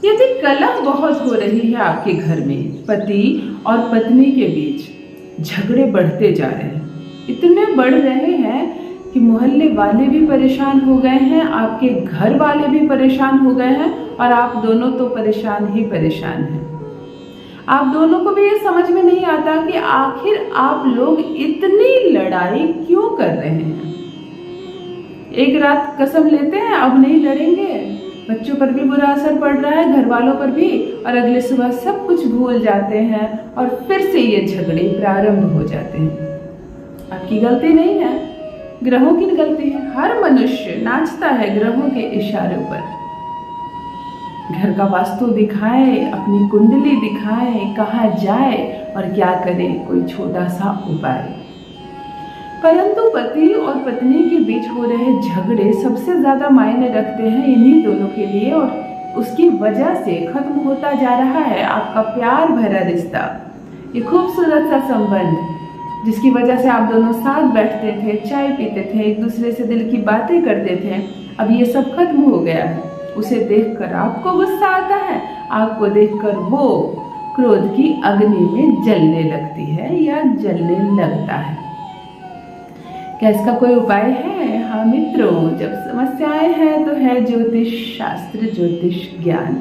यदि कलह बहुत हो रही है आपके घर में, पति और पत्नी के बीच झगड़े बढ़ते जा रहे हैं, इतने बढ़ रहे हैं कि मोहल्ले वाले भी परेशान हो गए हैं, आपके घर वाले भी परेशान हो गए हैं और आप दोनों तो परेशान ही परेशान हैं। आप दोनों को भी ये समझ में नहीं आता कि आखिर आप लोग इतनी लड़ाई क्यों कर रहे हैं। एक रात कसम लेते हैं अब नहीं लड़ेंगे, बच्चों पर भी बुरा असर पड़ रहा है, घर वालों पर भी, और अगले सुबह सब कुछ भूल जाते हैं और फिर से ये झगड़े प्रारंभ हो जाते हैं। आपकी गलती नहीं है, ग्रहों की गलती है। हर मनुष्य नाचता है ग्रहों के इशारों पर। घर का वास्तु दिखाए, अपनी कुंडली दिखाए, कहाँ जाए और क्या करे, कोई छोटा सा उपाय। परंतु पति और पत्नी के बीच हो रहे झगड़े सबसे ज्यादा मायने रखते हैं इन्हीं दोनों के लिए, और उसकी वजह से खत्म होता जा रहा है आपका प्यार भरा रिश्ता, ये खूबसूरत सा संबंध जिसकी वजह से आप दोनों साथ बैठते थे, चाय पीते थे, एक दूसरे से दिल की बातें करते थे। अब ये सब खत्म हो गया है। उसे देखकर आपको गुस्सा आता है, आपको देखकर वो क्रोध की अग्नि में जलने लगती है या जलने लगता है। क्या इसका कोई उपाय है? हाँ मित्रों, जब समस्याएं हैं तो है ज्योतिष शास्त्र, ज्योतिष ज्ञान।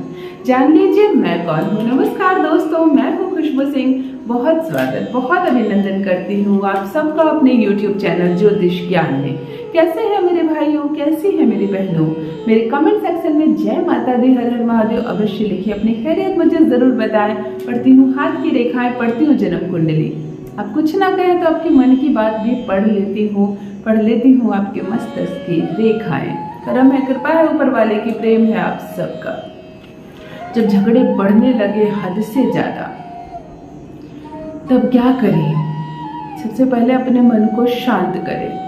जान लीजिए मैं कौन हूँ। नमस्कार दोस्तों, मैं हूँ खुशबू सिंह। बहुत स्वागत, बहुत अभिनंदन करती हूँ आप सबका अपने YouTube चैनल ज्योतिष ज्ञान में। कैसे हैं मेरे भाइयों, कैसी है मेरी बहनों? मेरे कमेंट सेक्शन में जय माता दी, हर हर महादेव अवश्य लिखिए। अपनी खैरियत मुझे जरूर बताएं। पढ़ती हूँ हाथ की रेखाएं, पढ़ती हूँ जन्म कुंडली। अब कुछ ना कहें तो आपके मन की बात भी पढ़ लेती हूँ आपके मस्तिष्क की रेखाएं। करम है, कृपा है ऊपर वाले की, प्रेम है आप सबका। जब झगड़े बढ़ने लगे हद से ज्यादा, तब क्या करें? सबसे पहले अपने मन को शांत करें।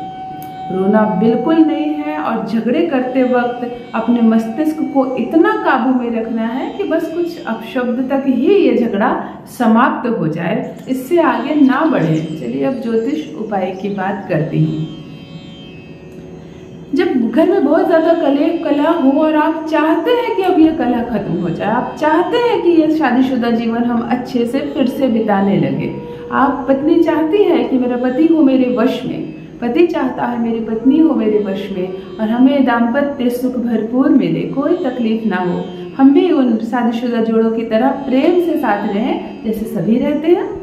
रोना बिल्कुल नहीं है, और झगड़े करते वक्त अपने मस्तिष्क को इतना काबू में रखना है कि बस कुछ अपशब्द तक ही ये झगड़ा समाप्त हो जाए, इससे आगे ना बढ़े। चलिए अब ज्योतिष उपाय की बात करती हूँ। जब घर में बहुत ज्यादा कलह हो और आप चाहते हैं कि अब ये कलह खत्म हो जाए, आप चाहते हैं कि ये शादीशुदा जीवन हम अच्छे से फिर से बिताने लगे, आप पत्नी चाहती है कि मेरा पति हो मेरे वश में, पति चाहता है मेरी पत्नी हो मेरे वश में, और हमें दाम्पत्य सुख भरपूर मिले, कोई तकलीफ ना हो, हम भी उन शादीशुदा जोड़ों की तरह प्रेम से साथ रहें जैसे सभी रहते हैं।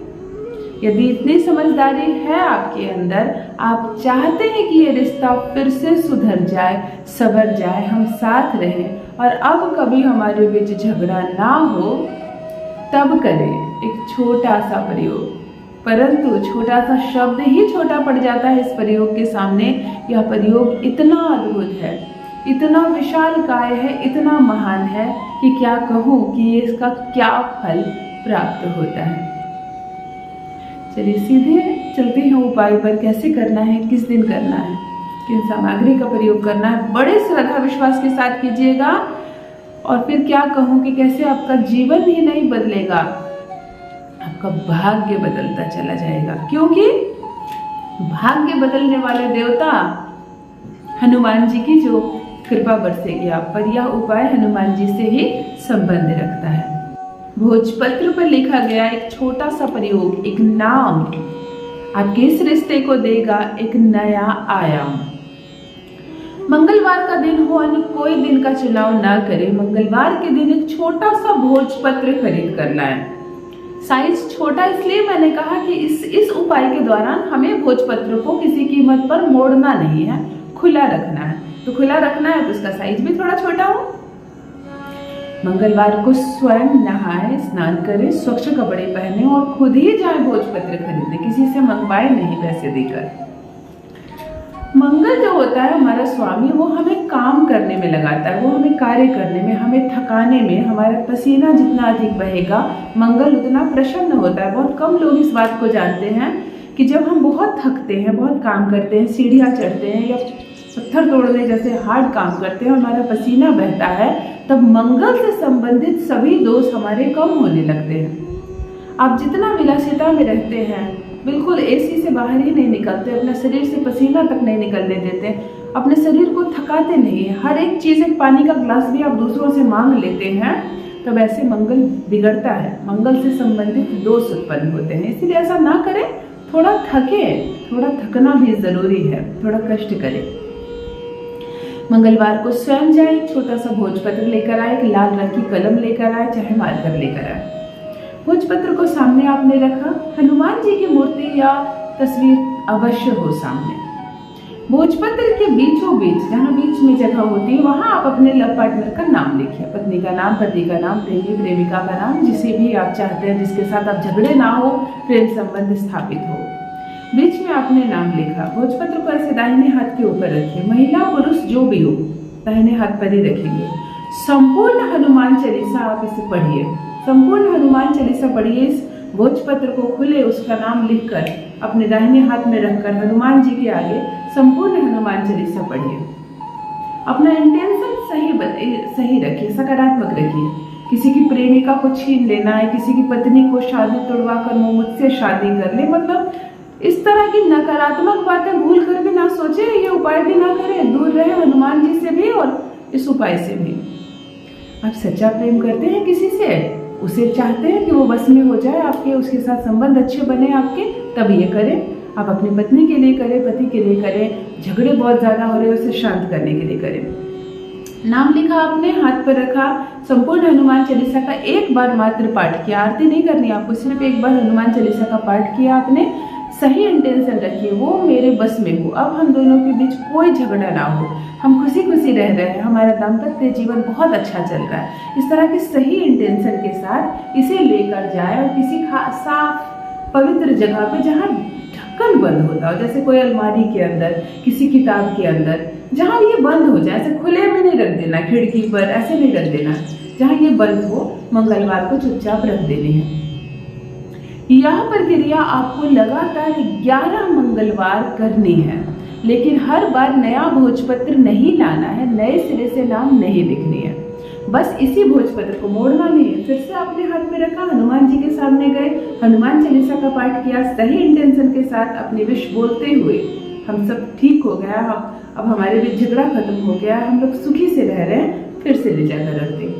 यदि इतनी समझदारी है आपके अंदर, आप चाहते हैं कि ये रिश्ता फिर से सुधर जाए, संवर जाए, हम साथ रहें और अब कभी हमारे बीच झगड़ा ना हो, तब करें एक छोटा सा प्रयोग। परंतु छोटा सा शब्द ही छोटा पड़ जाता है इस प्रयोग के सामने। यह प्रयोग इतना अद्भुत है, इतना विशालकाय है, इतना महान है कि क्या कहूँ कि इसका क्या फल प्राप्त होता है। चलिए सीधे चलते हैं उपाय पर। कैसे करना है, किस दिन करना है, किन सामग्री का प्रयोग करना है, बड़े श्रद्धा विश्वास के साथ कीजिएगा। और फिर क्या कहूँ कि कैसे आपका जीवन ही नहीं बदलेगा, आपका भाग्य बदलता चला जाएगा, क्योंकि भाग्य बदलने वाले देवता हनुमान जी की जो कृपा बरसेगी आप पर। यह उपाय हनुमान जी से ही संबंध रखता है। भोजपत्र पर लिखा गया एक छोटा सा प्रयोग, एक नाम आपके इस रिश्ते को देगा एक नया आयाम। मंगलवार का दिन हो, अन्य कोई दिन का चुनाव ना करें। मंगलवार के दिन एक छोटा सा भोजपत्र खरीद कर लाएं। साइज छोटा इसलिए मैंने कहा कि इस उपाय के दौरान हमें भोजपत्र को किसी कीमत पर मोड़ना नहीं है, खुला रखना है। तो खुला रखना है तो उसका साइज भी थोड़ा छोटा हो। मंगलवार को स्वयं नहाए, स्नान करें, स्वच्छ कपड़े पहने और खुद ही जाए भोजपत्र खरीदने, किसी से मंगवाए नहीं पैसे देकर। मंगल जो होता है हमारा स्वामी, वो हमें काम करने में लगाता है, वो हमें कार्य करने में, हमें थकाने में। हमारा पसीना जितना अधिक बहेगा, मंगल उतना प्रसन्न होता है। बहुत कम लोग इस बात को जानते हैं कि जब हम बहुत थकते हैं, बहुत काम करते हैं, सीढ़ियाँ चढ़ते हैं या पत्थर तोड़ने जैसे हार्ड काम करते हैं, हमारा पसीना बहता है, तब मंगल से संबंधित सभी दोष हमारे कम होने लगते हैं। आप जितना विलासिता में रहते हैं, बिल्कुल एसी से बाहर ही नहीं निकलते, अपने शरीर से पसीना तक नहीं निकलने देते, अपने शरीर को थकाते नहीं हैं, हर एक चीज़, एक पानी का गिलास भी आप दूसरों से मांग लेते हैं, तब ऐसे मंगल बिगड़ता है, मंगल से संबंधित दोष उत्पन्न होते हैं। इसीलिए ऐसा ना करें, थोड़ा थकें, थोड़ा थकना भी जरूरी है, थोड़ा कष्ट करें। मंगलवार को स्वयं जाए, एक छोटा सा भोजपत्र लेकर आए, एक लाल रंग की कलम लेकर आए, चाहे मार्कर लेकर आए। भोजपत्र को सामने आपने रखा, हनुमान जी की मूर्ति या तस्वीर अवश्य हो सामने। भोजपत्र के बीचों बीच, जहाँ बीच में जगह होती है, वहां आप अपने लव पार्टनर का नाम लिखिए। पत्नी का नाम, पति का नाम, प्रेमी प्रेमिका का नाम, जिसे भी आप चाहते हैं, जिसके साथ आप झगड़े ना हो, प्रेम संबंध स्थापित हो। बीच में आपने नाम लिखा। भोजपत्र को ऐसे दाहिने हाथ के ऊपर रखिए। महिला पुरुष जो भी हो, दाहिने हाथ पर ही रखेंगे। संपूर्ण हनुमान चालीसा आप इसे पढ़िए, संपूर्ण हनुमान चालीसा पढ़िए। इस भोजपत्र को खुले, उसका नाम लिखकर अपने दाहिने हाथ में रखकर हनुमान जी के आगे संपूर्ण हनुमान चालीसा पढ़िए। अपना इंटेंशन सही रखिए, सकारात्मक रखिए। किसी की प्रेमिका को छीन लेना है, किसी की पत्नी को शादी तोड़वा कर मुझसे शादी कर ले, मतलब इस तरह की नकारात्मक बातें भूल कर भी ना सोचे, ये उपाय भी ना करें। दूर रहे हनुमान जी से भी और इस उपाय से भी। आप सच्चा प्रेम करते हैं किसी से, उसे चाहते हैं कि वो बस में हो जाए आपके, उसके साथ संबंध अच्छे बने आपके, तब ये करें। आप अपनी पत्नी के लिए करें, पति के लिए करें, झगड़े बहुत ज्यादा हो रहे हैं उसे शांत करने के लिए करें। नाम लिखा आपने, हाथ पर रखा, संपूर्ण हनुमान चालीसा का एक बार मात्र पाठ किया। आरती नहीं करनी आपको, सिर्फ एक बार हनुमान चालीसा का पाठ किया आपने। सही इंटेंशन रखिए, वो मेरे बस में हो, अब हम दोनों के बीच कोई झगड़ा ना हो, हम खुशी खुशी रह रहे हैं, हमारा दाम्पत्य जीवन बहुत अच्छा चल रहा है। इस तरह की सही इंटेंशन के साथ इसे लेकर जाए और किसी साफ पवित्र जगह पे जहाँ ढक्कन बंद होता हो, जैसे कोई अलमारी के अंदर, किसी किताब के अंदर, जहाँ ये बंद हो जाए, ऐसे खुले में नहीं रख देना, खिड़की पर ऐसे नहीं रख देना, जहाँ ये बंद हो, मंगलवार को चुपचाप रख देनी है। यह प्रक्रिया आपको लगातार 11 मंगलवार करनी है, लेकिन हर बार नया भोजपत्र नहीं लाना है, नए सिरे से नाम नहीं लिखनी है। बस इसी भोजपत्र को मोड़ना नहीं है। फिर से आपने हाथ में रखा, हनुमान जी के सामने गए, हनुमान चालीसा का पाठ किया, सही इंटेंशन के साथ अपने विश बोलते हुए, हम सब ठीक हो गया, अब हमारे बीच झगड़ा खत्म हो गया, हम लोग सुखी से रह रहे हैं, फिर से ले जाकर रख दें।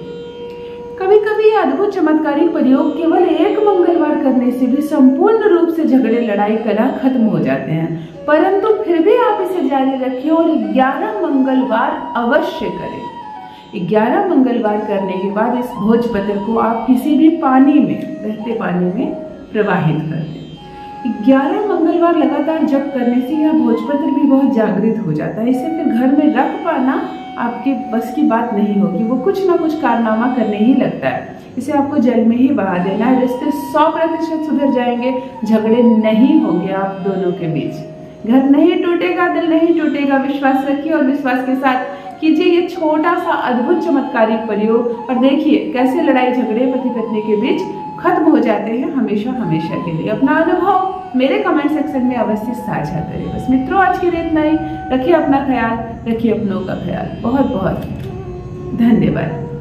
कभी कभी अद्भुत चमत्कारिक प्रयोग केवल एक मंगलवार करने से भी संपूर्ण रूप से झगड़े, लड़ाई, कलह खत्म हो जाते हैं, परंतु फिर भी आप इसे जारी रखिए और 11 मंगलवार अवश्य करें। 11 मंगलवार करने के बाद इस भोजपत्र को आप किसी भी पानी में, बहते पानी में प्रवाहित कर दें। 11 मंगलवार लगातार जप करने से यह भोजपत्र भी बहुत जागृत हो जाता है। इसे फिर घर में रख पाना आपके बस की बात नहीं होगी, वो कुछ ना कुछ कारनामा करने ही लगता है। इसे आपको जल में ही बहा देना है। रिश्ते 100% सुधर जाएंगे, झगड़े नहीं होंगे आप दोनों के बीच। घर नहीं टूटेगा, दिल नहीं टूटेगा। विश्वास रखिए और विश्वास के साथ कीजिए ये छोटा सा अद्भुत चमत्कारिक प्रयोग और देखिए कैसे लड़ाई झगड़े पति पत्नी के बीच खत्म हो जाते हैं हमेशा हमेशा के लिए। अपना अनुभव मेरे कमेंट सेक्शन में अवश्य साझा करें। बस मित्रों, आज के लिए इतना ही। रखिए अपना ख्याल, रखिए अपनों का ख्याल। बहुत बहुत धन्यवाद।